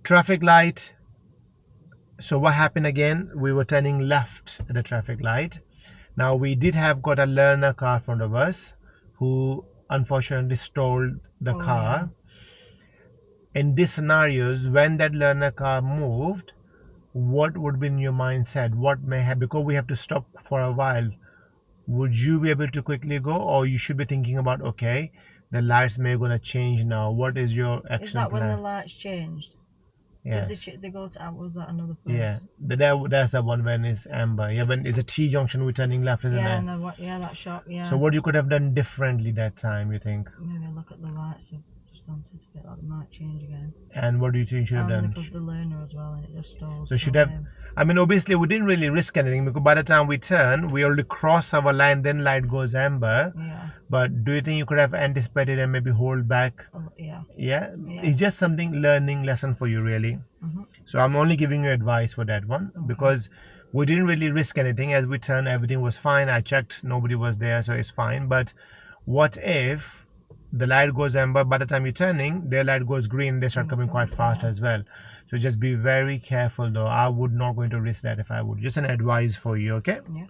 traffic light. So what happened again? We were turning left at the traffic light. Now we did have got a learner car in front of us who unfortunately stole the car. In these scenarios, when that learner car moved, what would be in your mindset? What may have, because we have to stop for a while, would you be able to quickly go, or you should be thinking about, okay, the lights may gonna change now? What is your action Is that when the plan? lights changed? Yeah. Did they go to, was that another Yeah, place? that's the one when it's amber. Yeah, when it's a T junction, we're turning left, isn't Yeah, it? no, what? Yeah, that shop. Yeah. So what you could have done differently that time, you think? Maybe look at the lights. So just anticipate that they might change again. And what do you think you should have And done? because the learner as well, and it just stalls. So should have. I mean, obviously we didn't really risk anything because by the time we turn, we already cross our line. Then light goes amber. Yeah. But do you think you could have anticipated and maybe hold back? Yeah. Yeah. It's just something learning lesson for you, really. So I'm only giving you advice for that one because we didn't really risk anything. As we turned, everything was fine. I checked, nobody was there, so it's fine. But what if the light goes amber, by the time you're turning, their light goes green, they start coming quite fast as well. So just be very careful though. I would not going to risk that if I would. Just an advice for you, okay? Yeah.